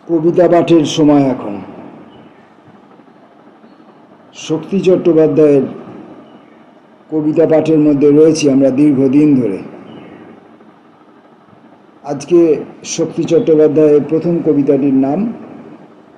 কবিতা পাঠের সময় এখন। শক্তি চট্টোপাধ্যায়ের কবিতা পাঠের মধ্যে রয়েছি আমরা দীর্ঘদিন ধরে। আজকে শক্তি চট্টোপাধ্যায়ের প্রথম কবিতাটির নাম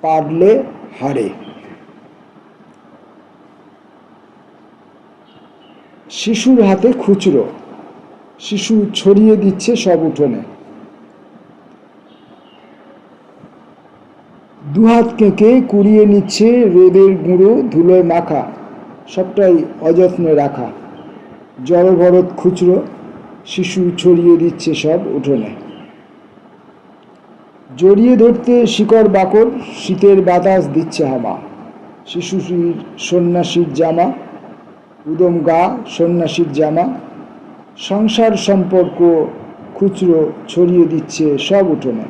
পারলে হারে। শিশুর হাতে খুচরো, শিশু ছড়িয়ে দিচ্ছে সব উঠোনে। দুহাত কেঁকে কুড়িয়ে নিচ্ছে রোদের গুঁড়ো ধুলোয় মাখা, সবটাই অযত্নে রাখা। জড়ভরত খুচরো, শিশু ছড়িয়ে দিচ্ছে সব উঠোনে। জড়িয়ে ধরতে শিকড় বাকড়, শীতের বাতাস দিচ্ছে হামা। শিশুর সন্ন্যাসীর জামা, উদম গা সন্ন্যাসীর জামা। সংসার সম্পর্ক খুচরো ছড়িয়ে দিচ্ছে সব উঠোনে।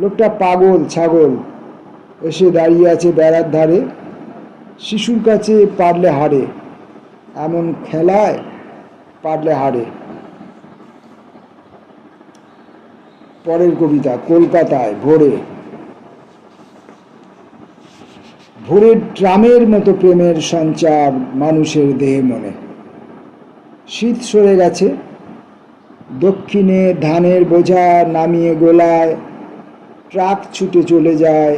লোকটা পাগল ছাগল, এসে দাঁড়িয়ে আছে বেড়ার ধারে। শিশুর কাছে পারলে হারে, এমন খেলায় পারলে হারে। পরের কবিতা কলকাতায় ভোরে। ভোরের ট্রামের মতো প্রেমের সঞ্চার মানুষের দেহে মনে। শীত সরে গেছে, দক্ষিণে ধানের বোঝা নামিয়ে গোলায়। ট্রাক ছুটে চলে যায়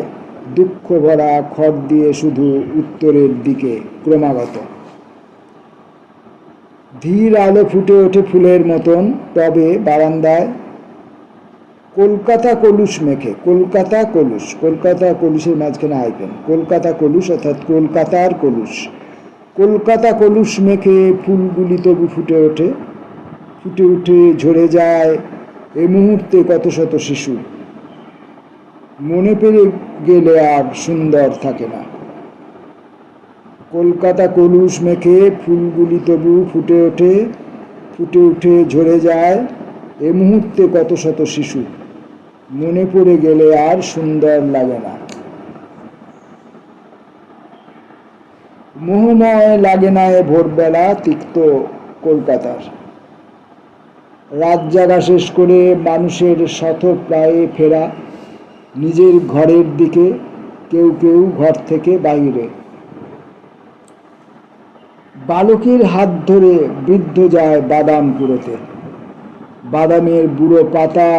দুঃখ ভরা খড় দিয়ে শুধু উত্তরের দিকে ক্রমাগত। ধীর আলো ফুটে ওঠে ফুলের মতন টবে বারান্দায়। কলকাতা কলুষ মেখে, কলকাতা কলুষ, কলকাতা কলুষের মাঝখানে হাইফেন, কলকাতা কলুষ অর্থাৎ কলকাতার কলুষ। কলকাতা কলুষ মেখে ফুলগুলি তবু ফুটে ওঠে, ফুটে উঠে ঝরে যায় এ মুহূর্তে কত শত শিশু। মনে পেরে গেলে আর সুন্দর থাকে না। কলকাতা কলুষ মেখে ফুলগুলি তবু ফুটে ওঠে, ফুটে উঠে ঝরে যায় এ মুহূর্তে কত শত শিশু। মনে পড়ে গেলে আর সুন্দর লাগে না। মোহময় লাগে না এ ভোরবেলা তিক্ত কলকাতার। রাত জাগা শেষ করে মানুষের শতপ্রায়ে ফেরা নিজের ঘরের দিকে, কেউ কেউ ঘর থেকে বাইরে। বালকের হাত ধরে বৃদ্ধ যায় বাদাম কুড়োতে। বাদামের বুড়ো পাতা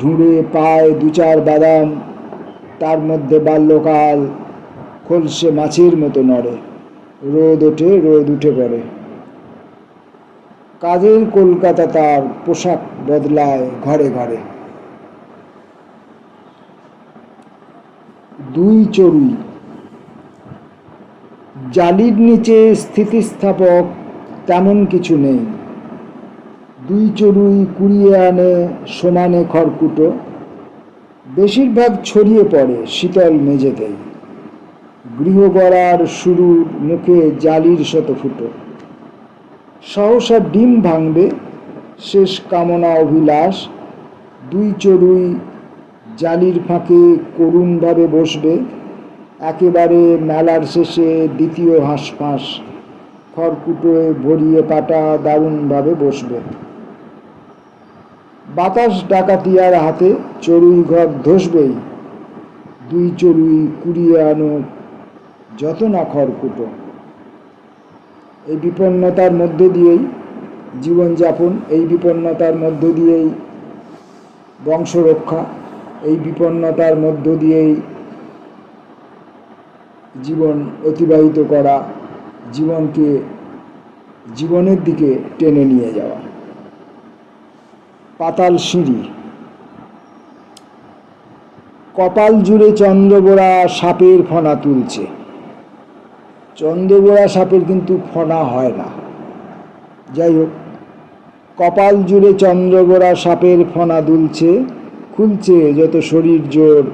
ঢুঁড়ে পায় দু চার বাদাম, তার মধ্যে বাল্যকাল খলসে মাছের মতো নড়ে। রোদ ওঠে, রোদ উঠে পড়ে। কাজের কলকাতা তার পোশাক বদলায় ঘরে ঘরে। দুই চড়ুই। জালির নিচে স্থিতিস্থাপক তেমন কিছু নেই। দুই চড়ুই কুড়িয়ে আনে সমানে খড়কুটো। বেশিরভাগ ছড়িয়ে পড়ে শীতল মেঝেতেই। গৃহ গড়ার শুরুর মুখে জালির শত ফুটো। সহসা ডিম ভাঙবে শেষ কামনা অভিলাষ। দুই চড়ুই জালির ফাঁকে করুণভাবে বসবে। একেবারে মেলার শেষে দ্বিতীয় হাঁসফাঁস খড়কুটোয় ভরিয়ে কাটা দারুণভাবে বসবে। বাতাস ডাকাতিয়ার হাতে চড়ুই ঘর ধসবেই। দুই চড়ুই কুড়িয়ে আনো যত না খড়কুটো। এই বিপন্নতার মধ্য দিয়েই জীবনযাপন, এই বিপন্নতার মধ্য দিয়েই বংশরক্ষা, এই বিপন্নতার মধ্য দিয়েই জীবন অতিবাহিত করা, জীবনকে জীবনের দিকে টেনে নিয়ে যাওয়া। পাতাল সিঁড়ি। কপাল জুড়ে চন্দ্রবোড়া সাপের ফনা তুলছে। চন্দ্রবোড়া সাপের কিন্তু ফনা হয় না। যাই হোক, কপাল জুড়ে চন্দ্রবোড়া সাপের ফনা দুলছে। খুলছে যত শরীর জোর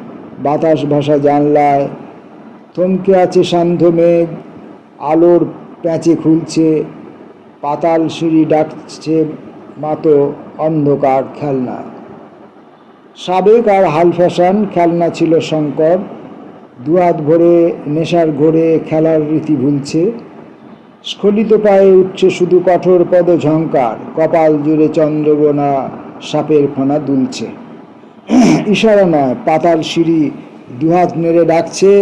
বাতাস ভাসা জানলায়। থমকে আছে সান্ধ্য মেঘ, আলোর প্যাঁচে খুলছে। পাতাল সিঁড়ি ডাকছে মাতো অন্ধকার খেলনায়। সাবেক আর হাল ফ্যাশন খেলনা ছিল শঙ্কর। দুহাত ভরে নেশার ঘোরে খেলার রীতি ভুলছে। স্খলিত পায়ে উঠছে শুধু কঠোর পদ ঝঙ্কার। কপাল জুড়ে চন্দ্রবোনা সাপের ফনা দুলছে। ইশারা নয়, পাতাল সিঁড়ি দুহাত নেড়ে ডাকছে,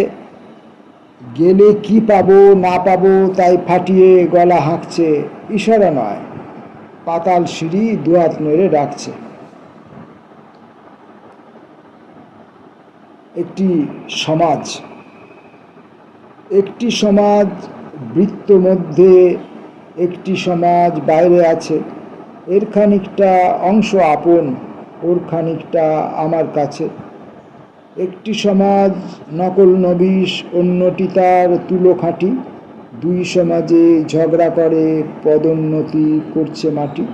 গেলে কি পাবো না পাবো তাই ফাটিয়ে গলা হাঁকছে। ইশারা নয়, পাতাল সিঁড়ি দুহাত নেড়ে ডাকছে। একটি সমাজ, একটি সমাজ বৃত্ত মধ্যে, একটি সমাজ বাইরে আছে। এর খানিকটা অংশ আপন, ওর খানিকটা আমার কাছে। একটি সমাজ নকল নবিশ, অন্যটি তার তুলো খাঁটি। দুই সমাজে ঝগড়া করে, পদোন্নতি করছে মাটি।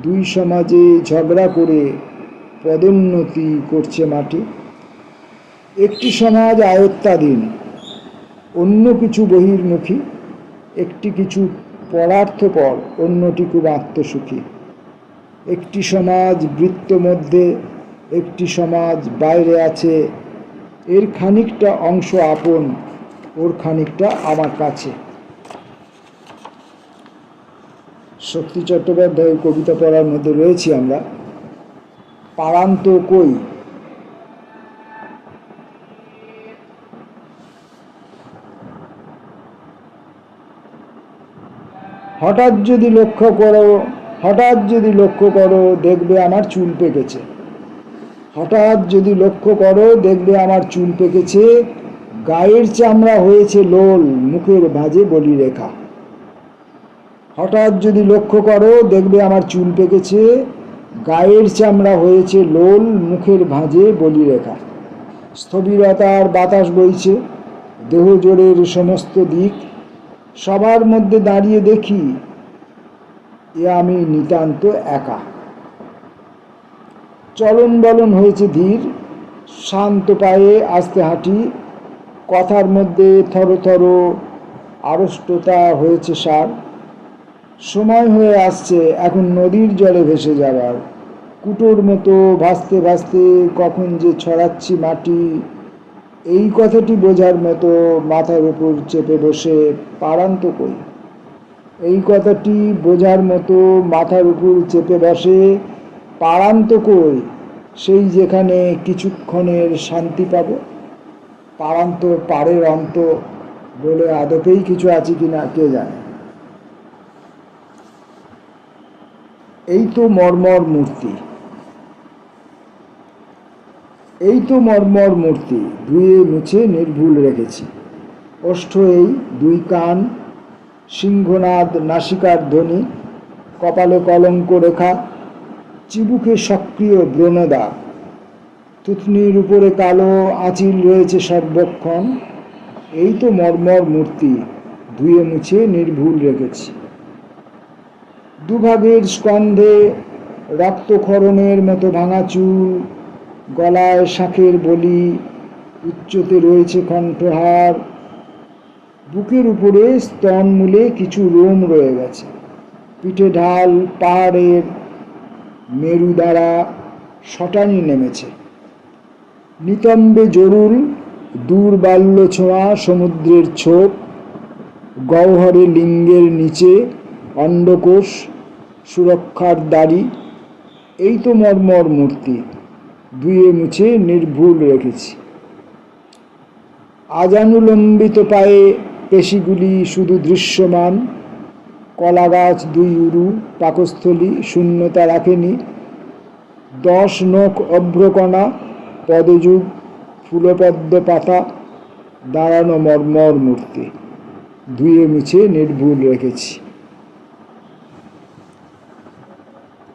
দুই সমাজে ঝগড়া করে পদোন্নতি করছে মাটি। একটি সমাজ আয়ত্তাধীন, অন্য কিছু বহির্মুখী। একটি কিছু পরার্থপর, অন্যটি খুব আত্মসুখী। একটি সমাজ বৃত্ত মধ্যে, একটি সমাজ বাইরে আছে। এর খানিকটা অংশ আপন, ওর খানিকটা আমার কাছে। শক্তি চট্টোপাধ্যায়ের কবিতা পড়ার মধ্যে রয়েছি আমরা। পারান্ত কই। হঠাৎ যদি লক্ষ্য করো দেখবে আমার চুল পেকেছে। হঠাৎ যদি লক্ষ্য করো দেখবে আমার চুল পেকেছে। গায়ের চামড়া হয়েছে লোল, মুখের ভাঁজে বলি রেখা। হঠাৎ যদি লক্ষ্য করো দেখবে আমার চুল পেকেছে। গায়ের চামড়া হয়েছে লোল, মুখের ভাঁজে বলি রেখা। স্থবিরতার বাতাস বইছে দেহ জোরের সমস্ত দিক। সবার মধ্যে দাঁড়িয়ে দেখি এ আমি নিতান্ত একা। চলন বলন হয়েছে ধীর, শান্ত পায়ে আস্তে হাঁটি। কথার মধ্যে থর থর আড়ষ্টতা হয়েছে সার। সময় হয়ে আসছে এখন নদীর জলে ভেসে যাবার। কুটোর মতো ভাসতে ভাসতে কখন যে ছড়াচ্ছি মাটি, এই কথাটি বোঝার মতো মাথার উপর চেপে বসে পারান্ত কই। এই কথাটি বোঝার মতো মাথার উপর চেপে বসে পারান্ত কই। সেই যেখানে কিছুক্ষণের শান্তি পাব। পারান্ত পাড়ের অন্ত বলে আদপেই কিছু আছে কিনা কে জানে। এই তো মর্মর মূর্তি, এই তো মর্মর মূর্তি, ধুয়ে মুছে নির্ভুল রেখেছি। ওষ্ঠ এই, দুই কান, সিংহনাদ নাসিকার ধ্বনি, কপালে কলঙ্ক রেখা, চিবুকে সক্রিয় ব্রণদা। থুতনির উপরে কালো আঁচিল রয়েছে সর্বক্ষণ। এই তো মর্মর মূর্তি, ধুয়ে মুছে নির্ভুল রেখেছি। দুভাগের স্কন্ধে রক্তক্ষরণের মতো ভাঙা চুল, গলায় শাঁখের বলি, উচ্চতে রয়েছে কণ্ঠহার। বুকের উপরে স্তনমূলে কিছু লোম রয়ে গেছে। পিঠে ঢাল, পাহাড়ের মেরু দ্বারা শটানি নেমেছে। নিতম্বে জরুল, দূর বাল্য ছোঁয়া সমুদ্রের ছোপ। গহ্বরে লিঙ্গের নিচে অন্ডকোষ, সুরক্ষার দাড়ি। এই তো মর্মর মূর্তি, ধুয়ে মুছে নির্ভুল রেখেছি। আজানুলম্বিত পায়ে পেশিগুলি শুধু দৃশ্যমান। কলাগাছ দুই উরু, পাকস্থলী শূন্যতা রাখেনি। 10 নখ অভ্রকণা, পদযুগ, ফুলপদ্ম পাতা। দাঁড়ানো মর্মর মূর্তি, ধুয়ে মুছে নির্ভুল রেখেছি।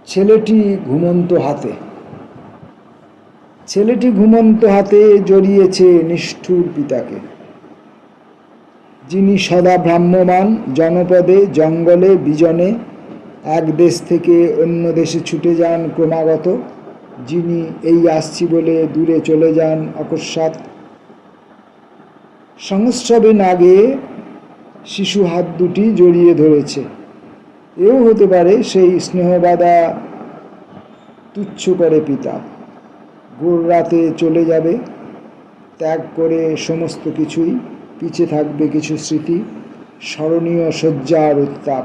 ছেলেটি ঘুমন্ত হাতে, ছেলেটি ঘুমন্ত হাতে জড়িয়েছে নিষ্ঠুর পিতাকে, যিনি সদা ভ্রাম্যমান জনপদে জঙ্গলে বিজনে, এক দেশ থেকে অন্য দেশে ছুটে যান ক্রমাগত, যিনি এই আসছি বলে দূরে চলে যান অকস্মাৎ। সংস্রবে নাগে শিশু হাত দুটি জড়িয়ে ধরেছে। এও হতে পারে সেই স্নেহবাদা তুচ্ছ করে পিতা। ভোর রাতে চলে যাবে, ত্যাগ করে সমস্ত কিছুই। পিছে থাকবে কিছু স্মৃতি, স্মরণীয় শয্যার উত্তাপ।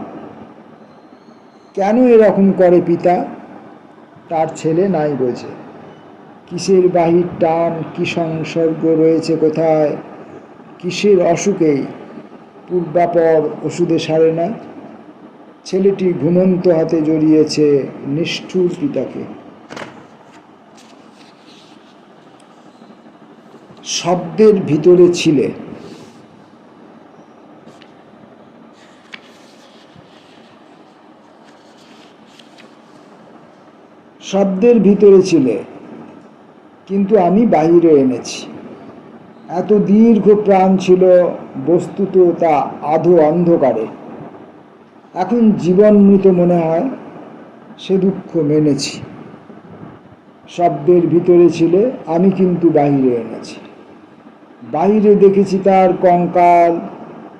কেন এরকম করে পিতা, তার ছেলে নাই বোঝে। কিসের বাহির টান, কি সংসর্গ রয়েছে কোথায়, কিসের অসুখেই পূর্বাপর ওষুধে সারে না। ছেলেটি ঘুমন্ত হাতে জড়িয়েছে নিষ্ঠুর পিতাকে। শব্দের ভিতরে ছিলে। শব্দের ভিতরে ছিলে, কিন্তু আমি বাহিরে এনেছি। এত দীর্ঘ প্রাণ ছিল, বস্তুত তা আধো অন্ধকারে। এখন জীবন মৃত মনে হয়, সে দুঃখ মেনেছি। শব্দের ভিতরে ছিলে, আমি কিন্তু বাহিরে এনেছি। বাহিরে দেখেছি তার কঙ্কাল,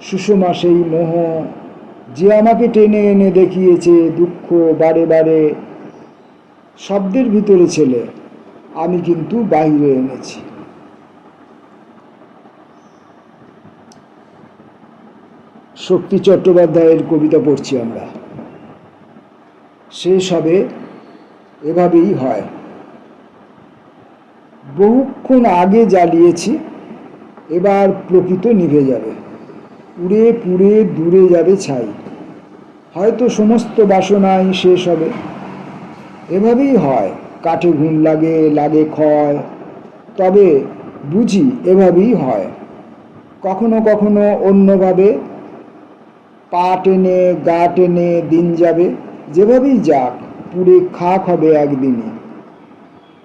সুষমা সেই মোহ, যে আমাকে টেনে এনে দেখিয়েছে দুঃখ বারে বারে। শব্দের ভিতরে ছিলে, আমি কিন্তু বাহিরে এনেছি। শক্তি চট্টোপাধ্যায়ের কবিতা পড়ছি আমরা। শেষ হবে এভাবেই হয়। বহুক্ষণ আগে জ্বালিয়েছি, এবার প্রকৃত নিভে যাবে। উড়ে পুড়ে দূরে যাবে ছাই। হয়তো সমস্ত বাসনাই শেষ হবে। এভাবেই হয়, কাঠে ঘুণ লাগে, লাগে ক্ষয়। তবে বুঝি এভাবেই হয়। কখনো কখনো অন্যভাবে, পা টেনে গা টেনে দিন যাবে। যেভাবেই যাক, পুড়ে খাক হবে একদিনই।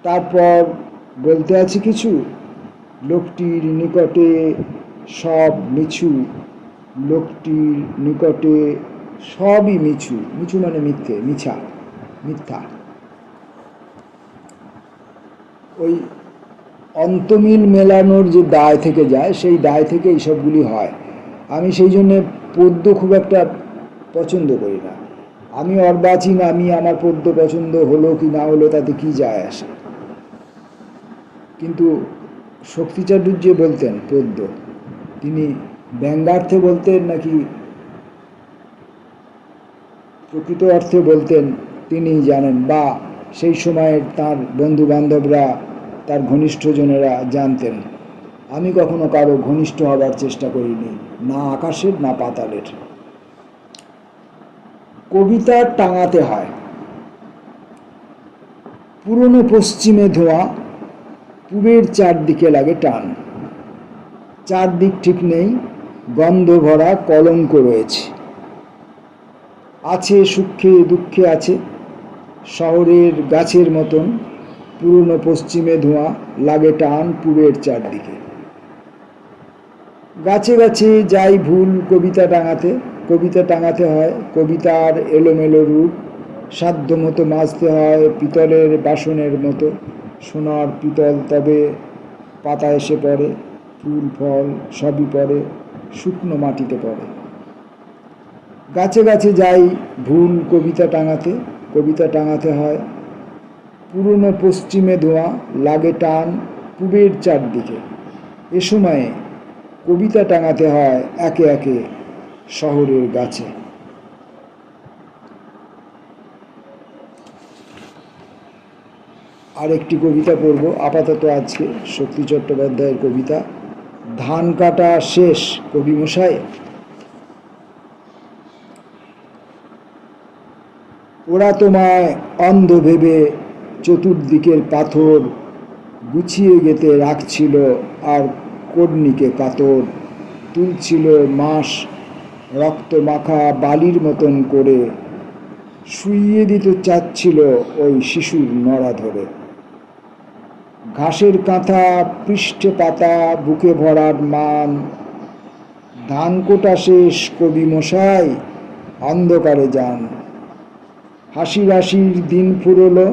তারপর বলতে আছে কিছু, লোকটির নিকটে সব মিছু। লোকটির নিকটে সবই মিছু। মিছু মানে মিথ্যে, মিছা, মিথ্যা। ওই অন্তমিল মেলানোর যে দায় থেকে যায়, সেই দায় থেকে এইসবগুলি হয়। আমি সেই জন্যে পদ্য খুব একটা পছন্দ করি না। আমি অর্বাচীন, আমি আমার পদ্য পছন্দ হলো কি না হলো তাতে কি যায় আসে। কিন্তু শক্তিচাটুর্য বলতেন পদ্য, তিনি ব্যঙ্গার্থে বলতেন নাকি প্রকৃত অর্থে বলতেন তিনি জানেন, বা সেই সময়ের তার বন্ধু বান্ধবরা, তার ঘনিষ্ঠজনেরা জানতেন। আমি কখনো কারো ঘনিষ্ঠ হবার চেষ্টা করিনি, না আকাশের না পাতালের। কবিতা টাঙাতে হয়। পুরনো পশ্চিমে ধোঁয়া, পূবের চারদিকে লাগে টান। চারদিক ঠিক নেই, গন্ধ ভরা কলঙ্ক রয়েছে। আছে সুখে দুঃখে আছে, শহরের গাছের মতন। পুরনো পশ্চিমে ধোঁয়া, লাগে টান পূবের চারদিকে। গাছে গাছে যাই ভুল কবিতা টাঙাতে। কবিতা টাঙাতে হয় কবিতার এলোমেলো রূপ। সাধ্য মতো মাজতে হয় পিতলের বাসনের মতো। সোনার পিতল তবে পাতা এসে পড়ে, ফুল ফল সবই পড়ে, শুকনো মাটিতে পড়ে। গাছে গাছে যাই ভুল কবিতা টাঙাতে। কবিতা টাঙাতে হয় পুরনো পশ্চিমে ধোঁয়া, লাগে টান পূবের চারদিকে। এ সময়ে কবিতা টাঙাতে হয় একে একে শহরের গাছে। আর একটি কবিতা পড়ব আপাতত আজকে, শক্তি চট্টোপাধ্যায়ের কবিতা, ধান কাটা শেষ কবি মশাই। ওরা তোমায় অন্ধ ভেবে চতুর্দিকের পাথর গুছিয়ে গেতে রাখছিল, আর কর্ণিকে কাতর তুলছিল মাস রক্ত মাখা বালির মতন করে। শুইয়ে দিতে চাচ্ছিল ওই শিশুর নড়া ধরে। ঘাসের কাঁথা পৃষ্ঠে পাতা, বুকে ভরার মান। ধান কোটা শেষ কবি মশাই, অন্ধকারে যান। হাসি রাশির দিন ফুরলো,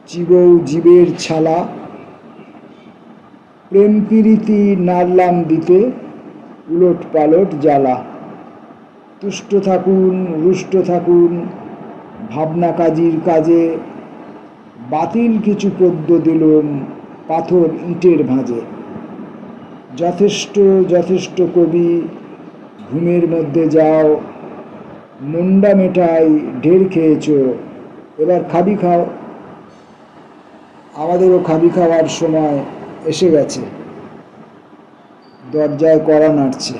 চিবৌ জীবের ছালা। প্রেম প্রীতি নাড়লাম দিতে, উলট পালট জ্বালা। তুষ্ট থাকুন রুষ্ট থাকুন ভাবনা কাজীর কাজে। বাতিল কিছু পদ্য দিলুম পাথর ইটের ভাঁজে। যথেষ্ট যথেষ্ট কবি, ঘুমের মধ্যে যাও। মুন্ডা মেটাই ঢের খেয়েছ, এবার খাবি খাও। আমাদেরও খাবি খাওয়ার সময় এসে গেছে। দরজায় কড়া নাড়ছে।